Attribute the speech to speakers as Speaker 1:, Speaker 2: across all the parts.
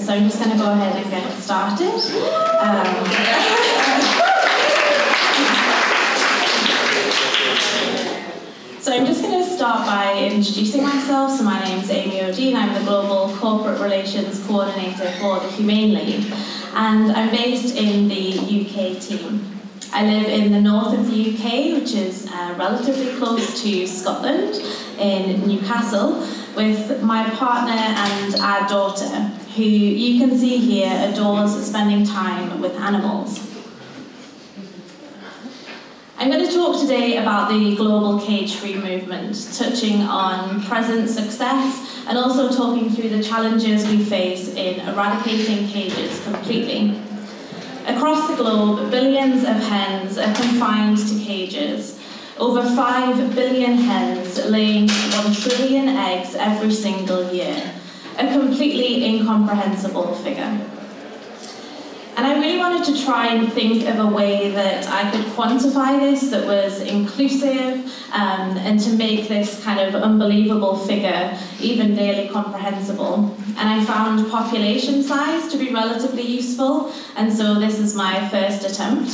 Speaker 1: so I'm just going to go ahead and get started. So I'm just going to start by introducing myself. So my name's Amy Odene. I'm the Global Corporate Relations Coordinator for the Humane League, and I'm based in the UK team. I live in the north of the UK, which is relatively close to Scotland, in Newcastle, with my partner and our daughter, who you can see here adores spending time with animals. I'm going to talk today about the global cage-free movement, touching on present success and also talking through the challenges we face in eradicating cages completely. Across the globe, billions of hens are confined to cages. Over 5 billion hens laying 1 trillion eggs every single year, a completely incomprehensible figure. And I really wanted to try and think of a way that I could quantify this that was inclusive and to make this kind of unbelievable figure even nearly comprehensible. And I found population size to be relatively useful, and so this is my first attempt.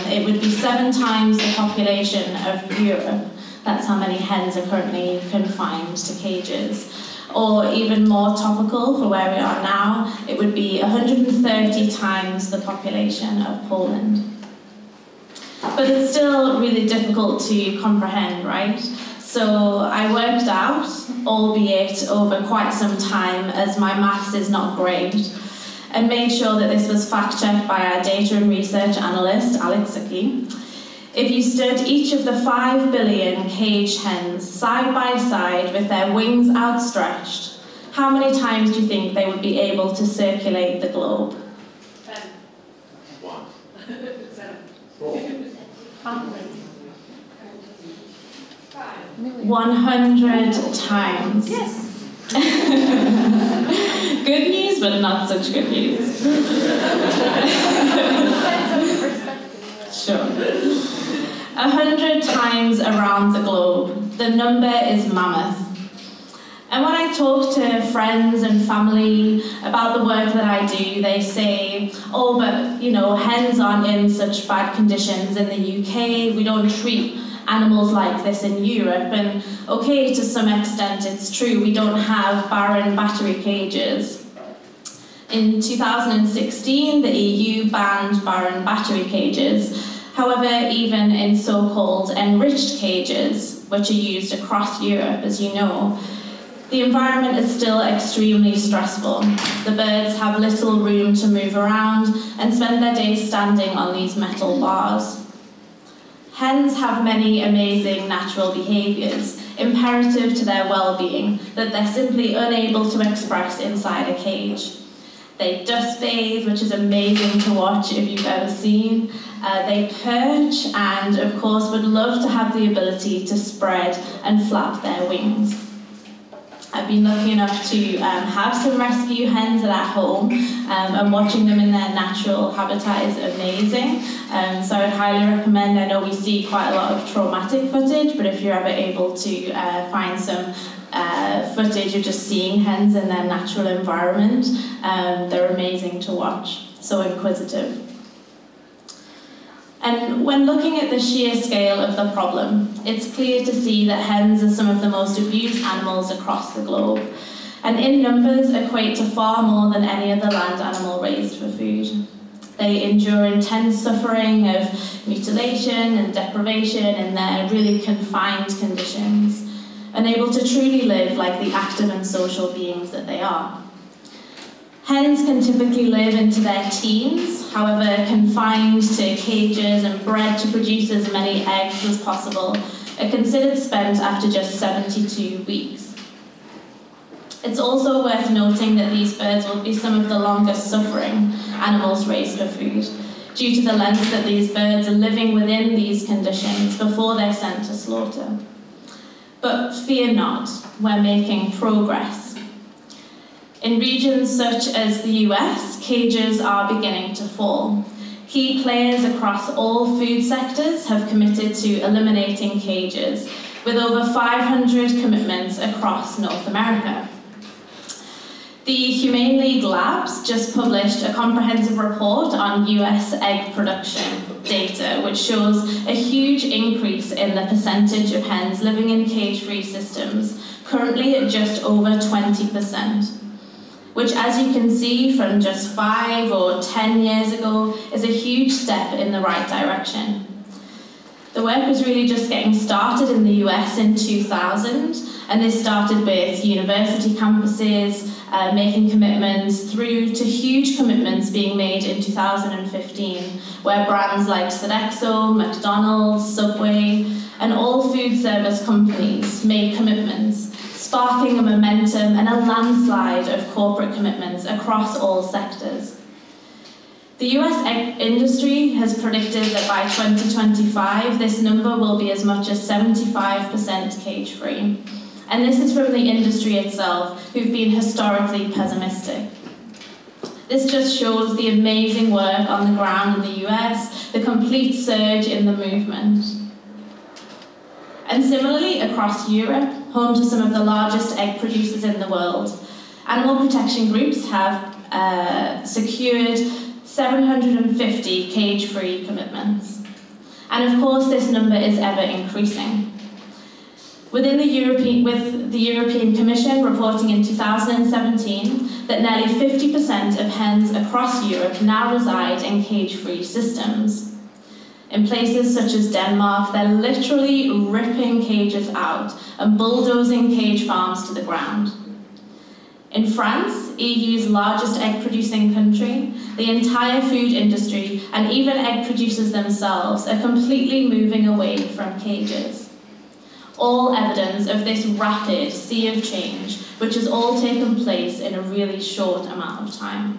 Speaker 1: It would be 7 times the population of Europe. That's how many hens are currently confined to cages. Or even more topical for where we are now, it would be 130 times the population of Poland. But it's still really difficult to comprehend, right? So I worked out, albeit over quite some time as my maths is not great, and made sure that this was fact-checked by our data and research analyst, Alex Zucchi. If you stood each of the 5 billion caged hens side by side with their wings outstretched, how many times do you think they would be able to circulate the globe?
Speaker 2: 10.
Speaker 3: 1.
Speaker 2: 7.
Speaker 3: 4.
Speaker 1: 100 times.
Speaker 2: Yes.
Speaker 1: Good news, but not such good news. Sure. 100 times around the globe. The number is mammoth. And when I talk to friends and family about the work that I do, they say, oh, but you know, hens aren't in such bad conditions in the UK. We don't treat animals like this in Europe. And okay, to some extent it's true, we don't have barren battery cages. In 2016, the EU banned barren battery cages. However, even in so-called enriched cages, which are used across Europe, as you know, the environment is still extremely stressful. The birds have little room to move around and spend their days standing on these metal bars. Hens have many amazing natural behaviours, imperative to their well-being, that they're simply unable to express inside a cage. They dust bathe, which is amazing to watch if you've ever seen. They perch and, of course, would love to have the ability to spread and flap their wings. I've been lucky enough to have some rescue hens at our home, and watching them in their natural habitat is amazing. So I would highly recommend. I know we see quite a lot of traumatic footage, but if you're ever able to find some footage of just seeing hens in their natural environment, they're amazing to watch, so inquisitive. And when looking at the sheer scale of the problem, it's clear to see that hens are some of the most abused animals across the globe, and in numbers equate to far more than any other land animal raised for food. They endure intense suffering of mutilation and deprivation in their really confined conditions, unable to truly live like the active and social beings that they are. Hens can typically live into their teens, however, confined to cages and bred to produce as many eggs as possible, are considered spent after just 72 weeks. It's also worth noting that these birds will be some of the longest suffering animals raised for food, due to the length that these birds are living within these conditions before they're sent to slaughter. But fear not, we're making progress. In regions such as the US, cages are beginning to fall. Key players across all food sectors have committed to eliminating cages, with over 500 commitments across North America. The Humane League Labs just published a comprehensive report on US egg production data, which shows a huge increase in the percentage of hens living in cage-free systems, currently at just over 20%, which, as you can see from just 5 or 10 years ago, is a huge step in the right direction. The work was really just getting started in the US in 2000, and this started with university campuses making commitments through to huge commitments being made in 2015, where brands like Sodexo, McDonald, Subway, and all food service companies made commitments, sparking a momentum and a landslide of corporate commitments across all sectors. The US egg industry has predicted that by 2025, this number will be as much as 75% cage-free. And this is from the industry itself, who've been historically pessimistic. This just shows the amazing work on the ground in the US, the complete surge in the movement. And similarly, across Europe, home to some of the largest egg producers in the world, animal protection groups have secured 750 cage-free commitments. And of course, this number is ever increasing. With the European Commission reporting in 2017 that nearly 50% of hens across Europe now reside in cage-free systems. In places such as Denmark, they're literally ripping cages out and bulldozing cage farms to the ground. In France, EU's largest egg-producing country, the entire food industry and even egg producers themselves are completely moving away from cages. All evidence of this rapid sea of change, which has all taken place in a really short amount of time.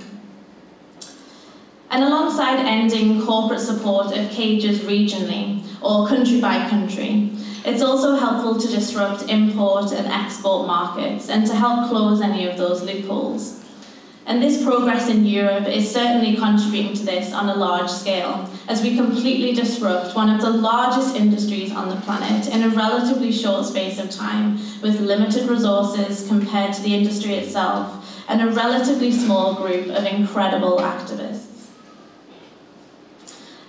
Speaker 1: And alongside ending corporate support of cages regionally, or country by country, it's also helpful to disrupt import and export markets and to help close any of those loopholes. And this progress in Europe is certainly contributing to this on a large scale, as we completely disrupt one of the largest industries on the planet in a relatively short space of time, with limited resources compared to the industry itself, and a relatively small group of incredible activists.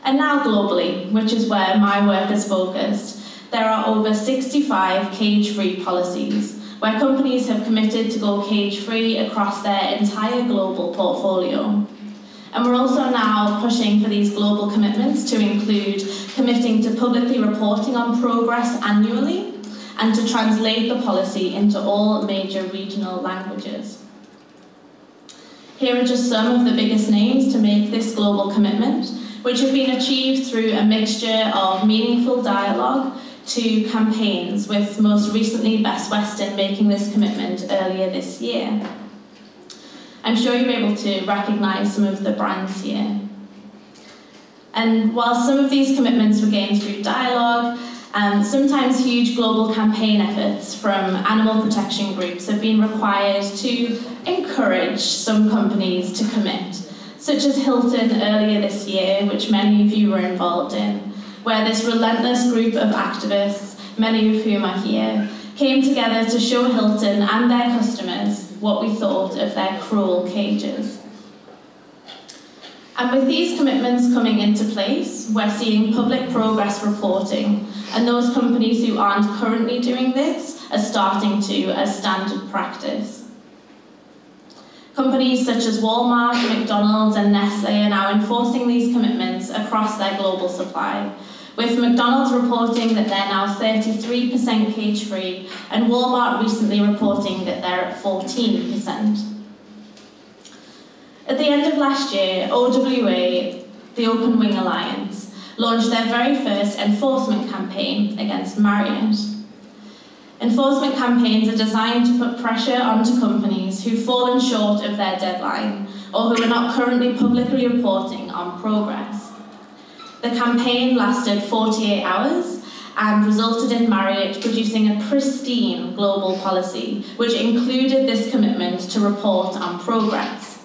Speaker 1: And now globally, which is where my work is focused, there are over 65 cage-free policies, where companies have committed to go cage-free across their entire global portfolio. And we're also now pushing for these global commitments to include committing to publicly reporting on progress annually and to translate the policy into all major regional languages. Here are just some of the biggest names to make this global commitment, which have been achieved through a mixture of meaningful dialogue to campaigns, with most recently Best Western making this commitment earlier this year. I'm sure you're able to recognise some of the brands here. And while some of these commitments were gained through dialogue, sometimes huge global campaign efforts from animal protection groups have been required to encourage some companies to commit, such as Hilton earlier this year, which many of you were involved in, where this relentless group of activists, many of whom are here, came together to show Hilton and their customers what we thought of their cruel cages. And with these commitments coming into place, we're seeing public progress reporting, and those companies who aren't currently doing this are starting to as standard practice. Companies such as Walmart, McDonald, and Nestle are now enforcing these commitments across their global supply, with McDonald's reporting that they're now 33% cage-free, and Walmart recently reporting that they're at 14%. At the end of last year, OWA, the Open Wing Alliance, launched their very first enforcement campaign against Marriott. Enforcement campaigns are designed to put pressure onto companies who've fallen short of their deadline or who are not currently publicly reporting on progress. The campaign lasted 48 hours and resulted in Marriott producing a pristine global policy, which included this commitment to report on progress.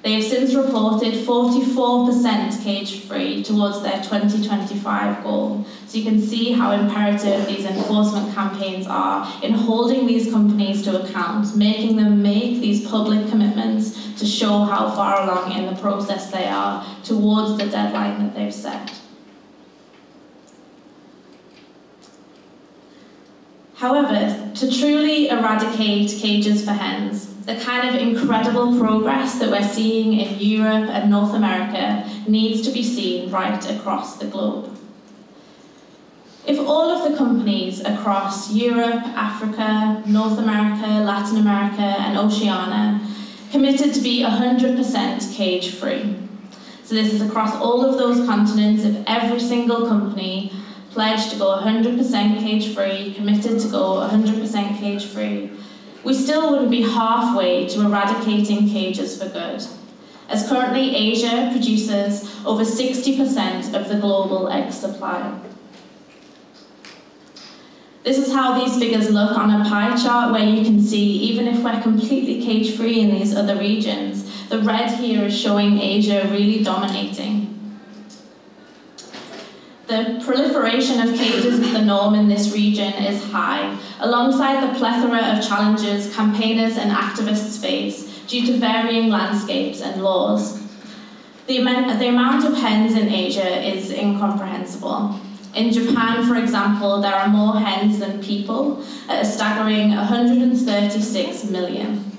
Speaker 1: They They have since reported 44% cage-free towards their 2025 goal. So you can see how imperative these enforcement campaigns are in holding these companies to account, making them make these public commitments to show how far along in the process they are towards the deadline that they've set. However, to truly eradicate cages for hens, the kind of incredible progress that we're seeing in Europe and North America needs to be seen right across the globe. If all of the companies across Europe, Africa, North America, Latin America, and Oceania committed to be 100% cage-free, so this is across all of those continents, if every single company pledged to go 100% cage-free, committed to go 100% cage-free, we still wouldn't be halfway to eradicating cages for good, as currently Asia produces over 60% of the global egg supply. This is how these figures look on a pie chart, where you can see, even if we're completely cage-free in these other regions, the red here is showing Asia really dominating. The proliferation of cages as the norm in this region is high, alongside the plethora of challenges campaigners and activists face due to varying landscapes and laws. The amount of hens in Asia is incomprehensible. In Japan, for example, there are more hens than people, at a staggering 136 million.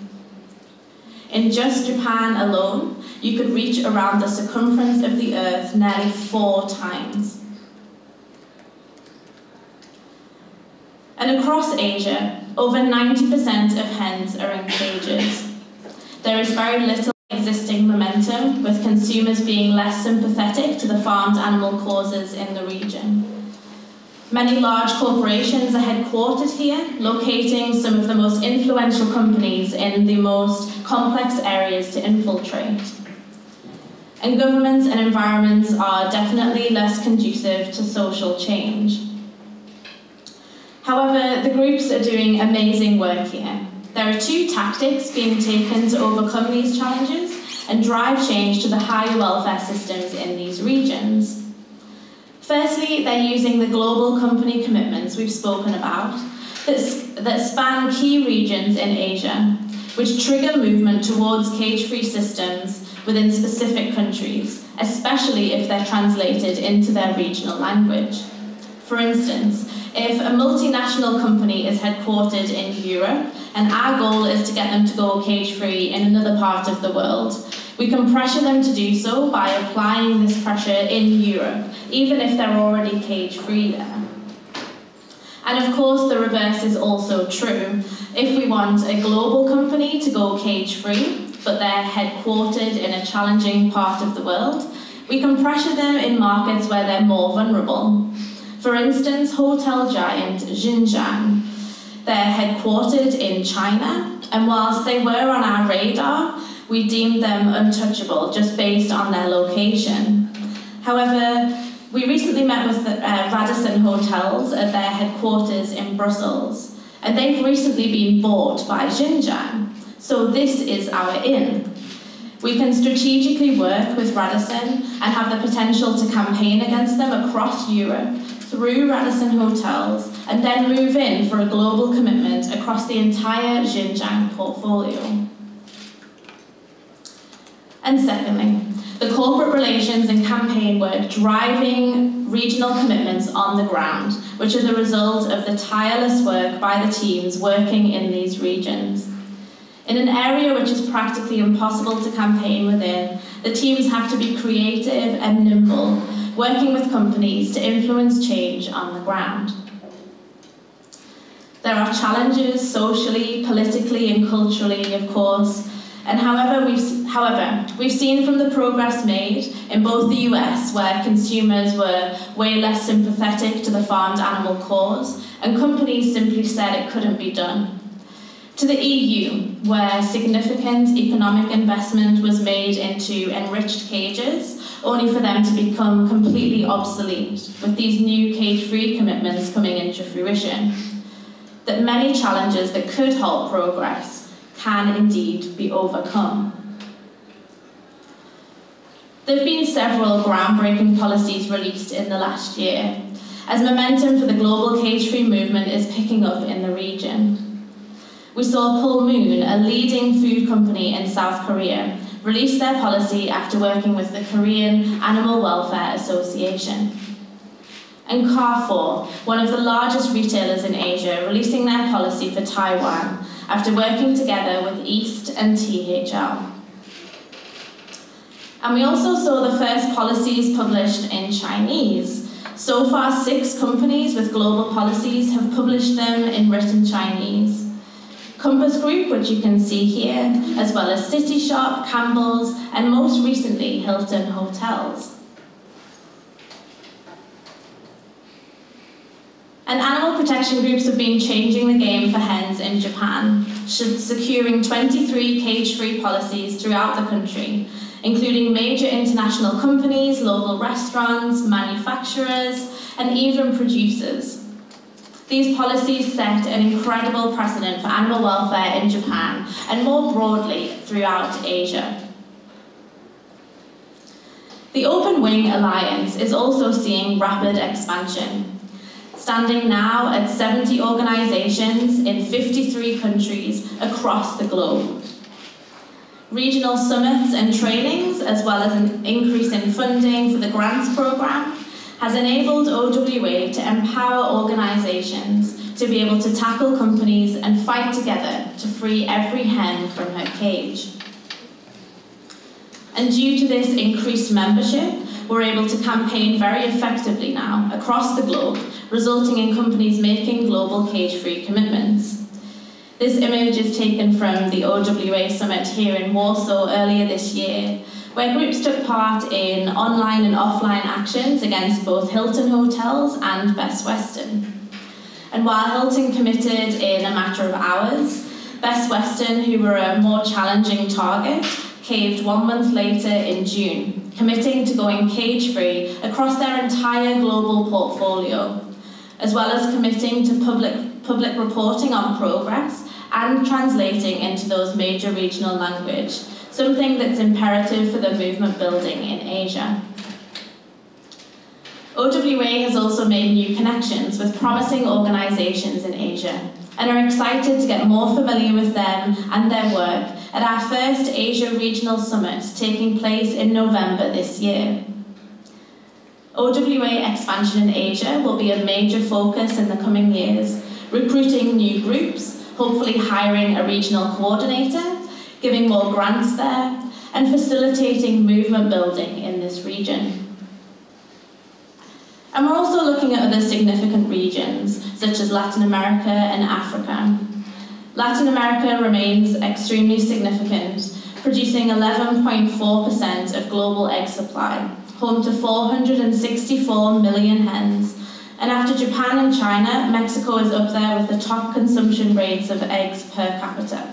Speaker 1: In just Japan alone, you could reach around the circumference of the Earth nearly 4 times. And across Asia, over 90% of hens are in cages. There is very little existing momentum, with consumers being less sympathetic to the farmed animal causes in the region. Many large corporations are headquartered here, locating some of the most influential companies in the most complex areas to infiltrate. And governments and environments are definitely less conducive to social change. However, the groups are doing amazing work here. There are 2 tactics being taken to overcome these challenges and drive change to the higher welfare systems in these regions. Firstly, they're using the global company commitments we've spoken about that span key regions in Asia, which trigger movement towards cage-free systems within specific countries, especially if they're translated into their regional language. For instance, if a multinational company is headquartered in Europe and our goal is to get them to go cage-free in another part of the world, we can pressure them to do so by applying this pressure in Europe, even if they're already cage-free there. And of course, the reverse is also true. If we want a global company to go cage-free, but they're headquartered in a challenging part of the world, we can pressure them in markets where they're more vulnerable. For instance, hotel giant Xinjiang. They're headquartered in China, and whilst they were on our radar, we deemed them untouchable just based on their location. However, we recently met with the Radisson Hotels at their headquarters in Brussels, and they've recently been bought by Xinjiang. So this is our in. We can strategically work with Radisson and have the potential to campaign against them across Europe through Radisson Hotels, and then move in for a global commitment across the entire Xinjiang portfolio. And secondly, the corporate relations and campaign work driving regional commitments on the ground, which are the result of the tireless work by the teams working in these regions. In an area which is practically impossible to campaign within, the teams have to be creative and nimble, working with companies to influence change on the ground. There are challenges socially, politically, and culturally, of course, and however, we've seen from the progress made in both the US, where consumers were way less sympathetic to the farmed animal cause, and companies simply said it couldn't be done, to the EU, where significant economic investment was made into enriched cages, only for them to become completely obsolete, with these new cage-free commitments coming into fruition. That many challenges that could halt progress can indeed be overcome. There have been several groundbreaking policies released in the last year, as momentum for the global cage-free movement is picking up in the region. We saw Full Moon, a leading food company in South Korea, release their policy after working with the Korean Animal Welfare Association. And Carrefour, one of the largest retailers in Asia, releasing their policy for Taiwan after working together with East and THL. And we also saw the first policies published in Chinese. So far, 6 companies with global policies have published them in written Chinese. Compass Group, which you can see here, as well as City Shop, Campbell's, and most recently, Hilton Hotels. And animal protection groups have been changing the game for hens in Japan, securing 23 cage-free policies throughout the country, including major international companies, local restaurants, manufacturers, and even producers. These policies set an incredible precedent for animal welfare in Japan and more broadly throughout Asia. The Open Wing Alliance is also seeing rapid expansion, standing now at 70 organizations in 53 countries across the globe. Regional summits and trainings, as well as an increase in funding for the grants program, has enabled OWA to empower organizations to be able to tackle companies and fight together to free every hen from her cage. And due to this increased membership, we're able to campaign very effectively now across the globe, resulting in companies making global cage-free commitments. This image is taken from the OWA Summit here in Warsaw earlier this year, where groups took part in online and offline actions against both Hilton Hotels and Best Western. And while Hilton committed in a matter of hours, Best Western, who were a more challenging target, caved 1 month later in June, committing to going cage-free across their entire global portfolio, as well as committing to public reporting on progress and translating into those major regional language, something that's imperative for the movement building in Asia. OWA has also made new connections with promising organizations in Asia and are excited to get more familiar with them and their work at our first Asia Regional Summit taking place in November this year. OWA expansion in Asia will be a major focus in the coming years, recruiting new groups, hopefully hiring a regional coordinator, giving more grants there, and facilitating movement building in this region. And we're also looking at other significant regions, such as Latin America and Africa. Latin America remains extremely significant, producing 11.4% of global egg supply, home to 464 million hens. And after Japan and China, Mexico is up there with the top consumption rates of eggs per capita.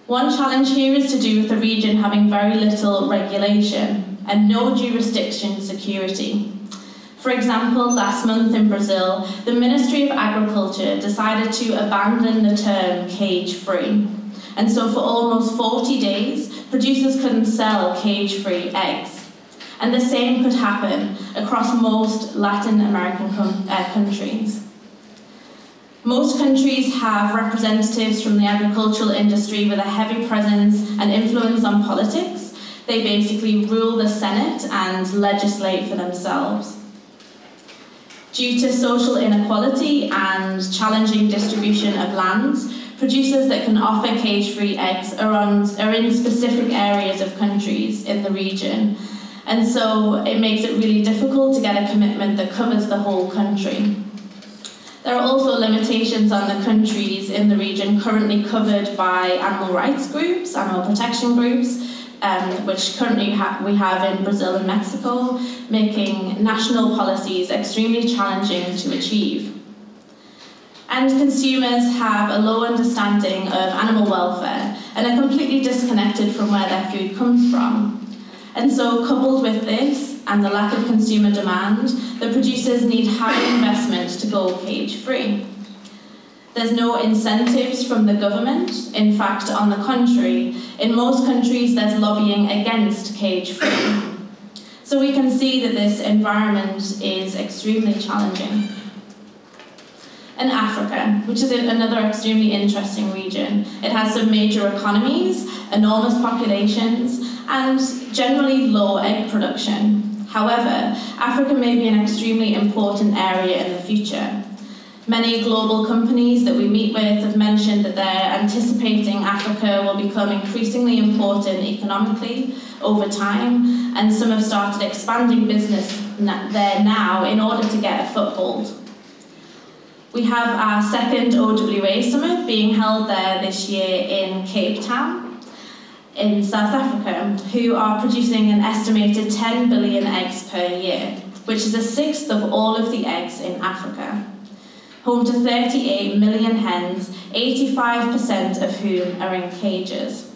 Speaker 1: One challenge here is to do with the region having very little regulation and no jurisdiction security. For example, last month in Brazil, the Ministry of Agriculture decided to abandon the term cage-free. And so for almost 40 days, producers couldn't sell cage-free eggs. And the same could happen across most Latin American countries. Most countries have representatives from the agricultural industry with a heavy presence and influence on politics. They basically rule the Senate and legislate for themselves. Due to social inequality and challenging distribution of lands, producers that can offer cage-free eggs are in specific areas of countries in the region. And so it makes it really difficult to get a commitment that covers the whole country. There are also limitations on the countries in the region currently covered by animal rights groups, animal protection groups, which currently we have in Brazil and Mexico, making national policies extremely challenging to achieve. And consumers have a low understanding of animal welfare and are completely disconnected from where their food comes from. And so, coupled with this and the lack of consumer demand, the producers need high investment to go cage-free. There's no incentives from the government. In fact, on the contrary, in most countries there's lobbying against cage-free. So we can see that this environment is extremely challenging. In Africa, which is another extremely interesting region, it has some major economies, enormous populations, and generally low egg production. However, Africa may be an extremely important area in the future. Many global companies that we meet with have mentioned that they're anticipating Africa will become increasingly important economically over time, and some have started expanding business there now in order to get a foothold. We have our second OWA summit being held there this year in Cape Town, in South Africa, who are producing an estimated 10 billion eggs per year, which is a sixth of all of the eggs in Africa. Home to 38 million hens, 85% of whom are in cages.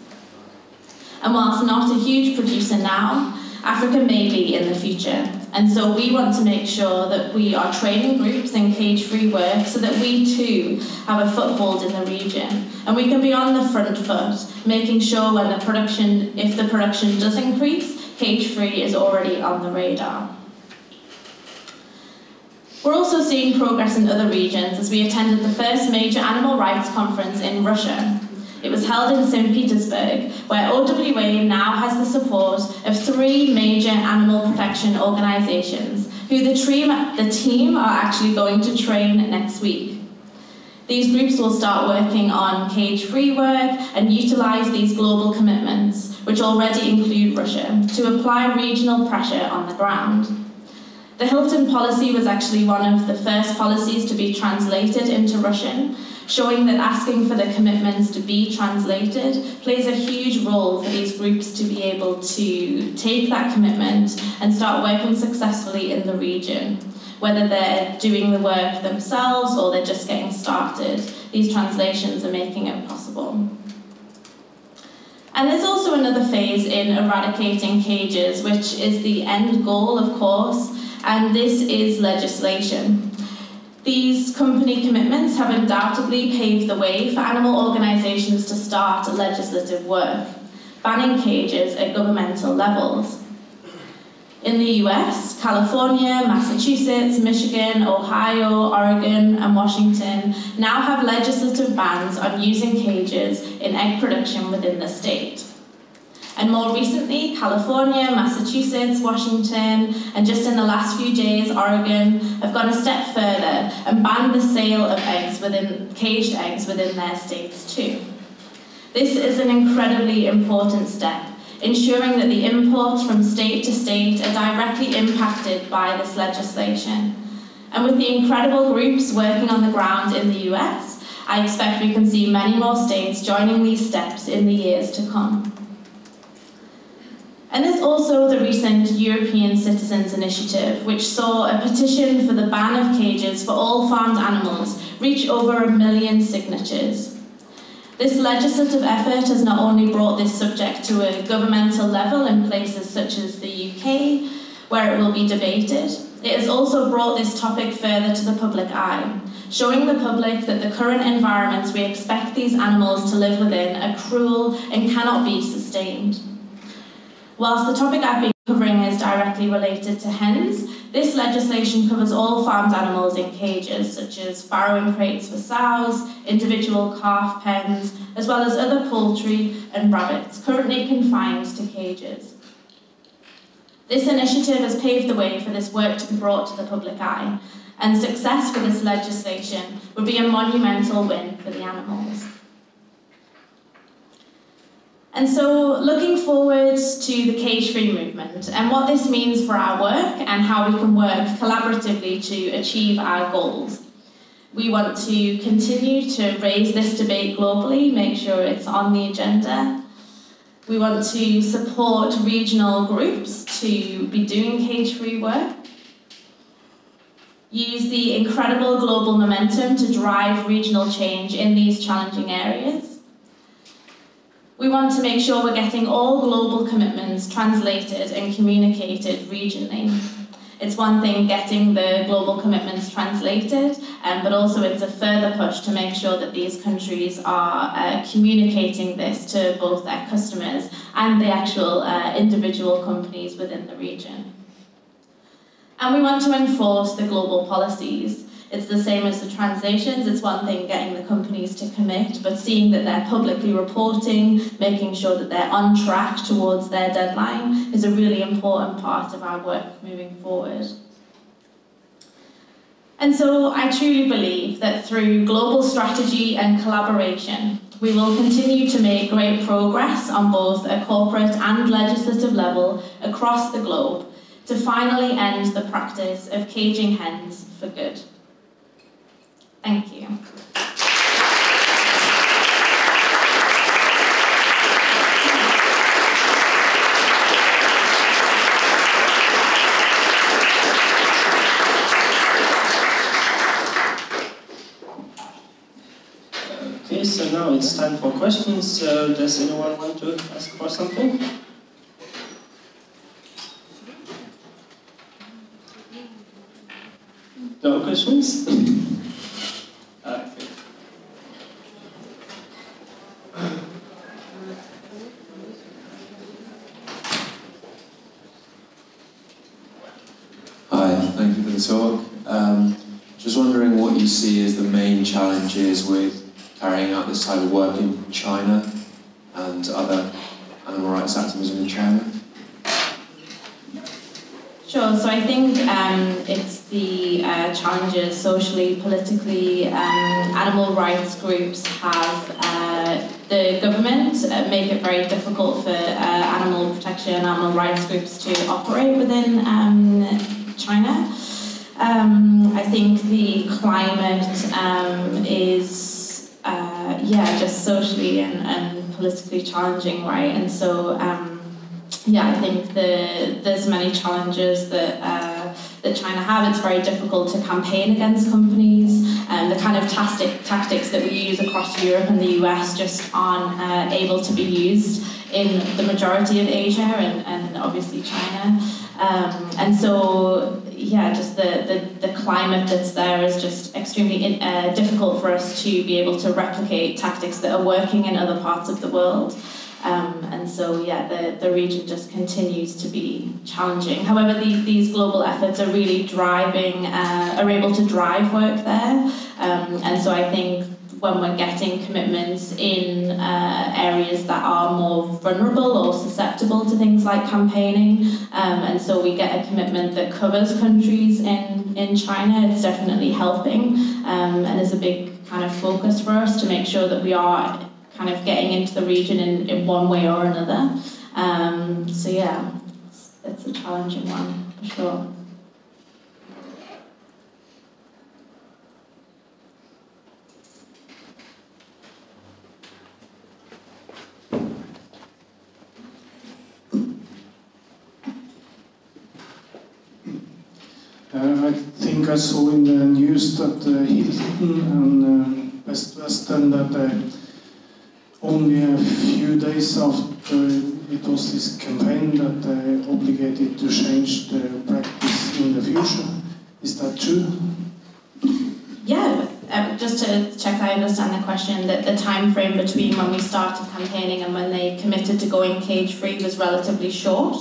Speaker 1: And whilst not a huge producer now, Africa may be in the future. And so we want to make sure that we are training groups in cage-free work so that we too have a foothold in the region. And we can be on the front foot, making sure when the production, if the production does increase, cage-free is already on the radar. We're also seeing progress in other regions as we attended the first major animal rights conference in Russia. It was held in St. Petersburg, where OWA now has the support of 3 major animal protection organisations, who the team are actually going to train next week. These groups will start working on cage-free work and utilise these global commitments, which already include Russia, to apply regional pressure on the ground. The Hilton policy was actually one of the first policies to be translated into Russian, showing that asking for the commitments to be translated plays a huge role for these groups to be able to take that commitment and start working successfully in the region. Whether they're doing the work themselves or they're just getting started, these translations are making it possible. And there's also another phase in eradicating cages, which is the end goal, of course, and this is legislation. These company commitments have undoubtedly paved the way for animal organisations to start legislative work, banning cages at governmental levels. In the US, California, Massachusetts, Michigan, Ohio, Oregon, and Washington now have legislative bans on using cages in egg production within the state. And more recently, California, Massachusetts, Washington, and just in the last few days, Oregon have gone a step further and banned the sale of caged eggs within their states too. This is an incredibly important step, ensuring that the imports from state to state are directly impacted by this legislation. And with the incredible groups working on the ground in the US, I expect we can see many more states joining these steps in the years to come. And there's also the recent European Citizens Initiative, which saw a petition for the ban of cages for all farmed animals reach over 1 million signatures. This legislative effort has not only brought this subject to a governmental level in places such as the UK, where it will be debated, it has also brought this topic further to the public eye, showing the public that the current environments we expect these animals to live within are cruel and cannot be sustained. Whilst the topic I've been covering is directly related to hens, this legislation covers all farmed animals in cages, such as farrowing crates for sows, individual calf pens, as well as other poultry and rabbits currently confined to cages. This initiative has paved the way for this work to be brought to the public eye, and success for this legislation would be a monumental win for the animals. And so, looking forward to the cage-free movement and what this means for our work and how we can work collaboratively to achieve our goals. We want to continue to raise this debate globally, make sure it's on the agenda. We want to support regional groups to be doing cage-free work. Use the incredible global momentum to drive regional change in these challenging areas. We want to make sure we're getting all global commitments translated and communicated regionally. It's one thing getting the global commitments translated, but also it's a further push to make sure that these countries are communicating this to both their customers and the actual individual companies within the region. And we want to enforce the global policies. It's the same as the translations. It's one thing getting the companies to commit, but seeing that they're publicly reporting, making sure that they're on track towards their deadline is a really important part of our work moving forward. And so I truly believe that through global strategy and collaboration, we will continue to make great progress on both a corporate and legislative level across the globe to finally end the practice of caging hens for good. Thank you.
Speaker 3: Okay, so now it's time for questions. Does anyone want to ask for something? No questions? Okay.
Speaker 4: Hi, thank you for the talk. Just wondering what you see as the main challenges with carrying out this type of work in China and other animal rights activism in China?
Speaker 1: Sure, so I think it's the challenges socially, politically. Animal rights groups have the government make it very difficult for animal protection, animal rights groups to operate within China. I think the climate is, just socially and politically challenging, right? And so, I think there's many challenges that China have. It's very difficult to campaign against companies, and the kind of tactics that we use across Europe and the US just aren't able to be used in the majority of Asia and obviously China. And so, just the climate that's there is just extremely difficult for us to be able to replicate tactics that are working in other parts of the world. And so, the region just continues to be challenging. However, these global efforts are really are able to drive work there. And so I think when we're getting commitments in areas that are more vulnerable or susceptible to things like campaigning, and so we get a commitment that covers countries in China, it's definitely helping, and is a big kind of focus for us to make sure that we are kind of getting into the region in one way or another. It's a challenging one, for sure.
Speaker 5: I think I saw in the news that Hilton and Best Western that only a few days after it was this campaign that they obligated to change the practice in the future. Is that true?
Speaker 1: Yeah, just to check I understand the question, that the time frame between when we started campaigning and when they committed to going cage-free was relatively short?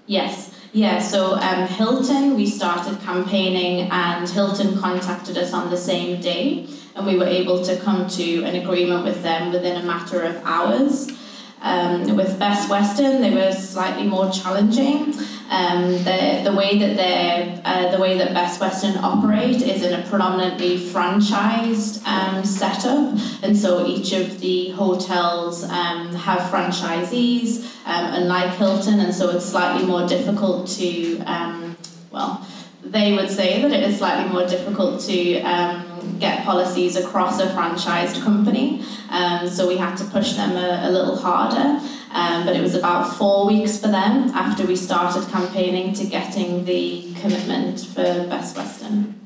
Speaker 1: Yes. Yeah, so Hilton, we started campaigning and Hilton contacted us on the same day, and we were able to come to an agreement with them within a matter of hours. With Best Western, they were slightly more challenging. The way that Best Western operate is in a predominantly franchised setup, and so each of the hotels have franchisees, unlike Hilton, and so it's slightly more difficult to, they would say that it is slightly more difficult to get policies across a franchised company, so we had to push them a little harder, but it was about 4 weeks for them after we started campaigning to getting the commitment for Best Western.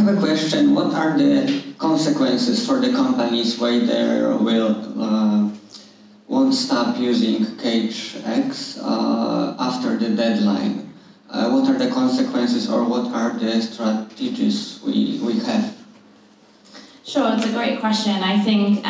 Speaker 6: have a question. What are the consequences for the companies where they won't stop using cage eggs after the deadline? What are the consequences, or what are the strategies we have?
Speaker 1: Sure, it's a great question. I think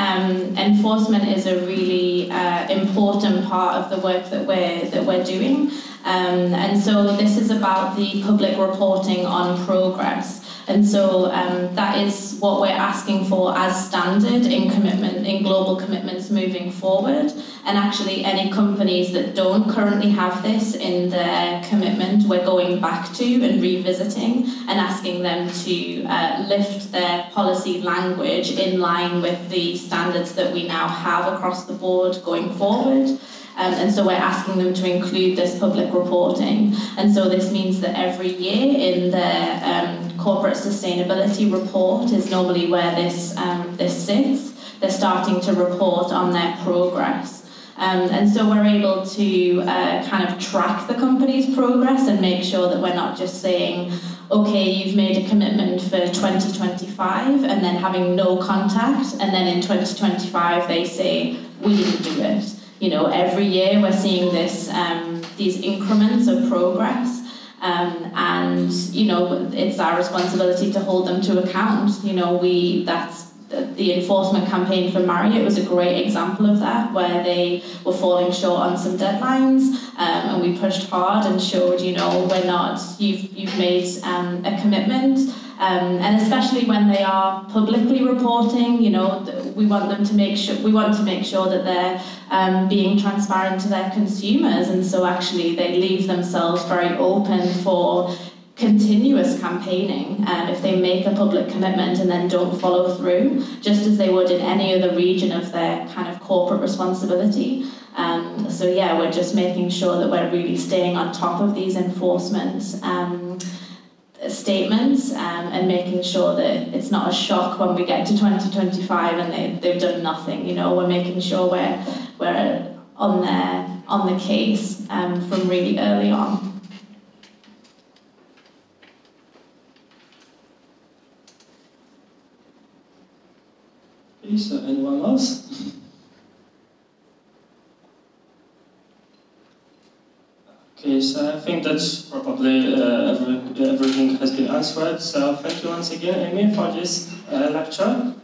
Speaker 1: enforcement is a really important part of the work that we're doing, and so this is about the public reporting on progress. And so that is what we're asking for as standard in global commitments moving forward. And actually, any companies that don't currently have this in their commitment, we're going back to and revisiting and asking them to lift their policy language in line with the standards that we now have across the board going forward. And so we're asking them to include this public reporting. And so this means that every year in their corporate sustainability report is normally where this sits. They're starting to report on their progress. And so we're able to kind of track the company's progress and make sure that we're not just saying, okay, you've made a commitment for 2025 and then having no contact, and then in 2025 they say, we didn't do it. You know, every year we're seeing this, these increments of progress, and you know, it's our responsibility to hold them to account. You know, that's the enforcement campaign for Marriott was a great example of that, where they were falling short on some deadlines, and we pushed hard and showed, you know, we're not. You've made a commitment. And especially when they are publicly reporting, you know, we want them to make sure. We want to make sure that they're being transparent to their consumers, and so actually they leave themselves very open for continuous campaigning. If they make a public commitment and then don't follow through, just as they would in any other region of their kind of corporate responsibility. So yeah, we're just making sure that we're really staying on top of these enforcement statements, and making sure that it's not a shock when we get to 2025 and they've done nothing. You know, we're making sure we're on the case from really early on.
Speaker 3: Please, anyone else? Okay, so I think that's probably everything has been answered. So thank you once again, Amy, for this lecture.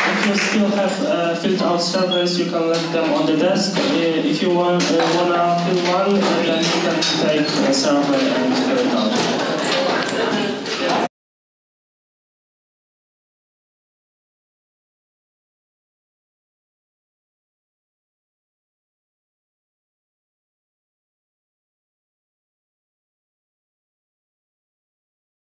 Speaker 3: If you still have filled out surveys, you can let them on the desk. If you wanna fill one, then you can take a survey and fill it out.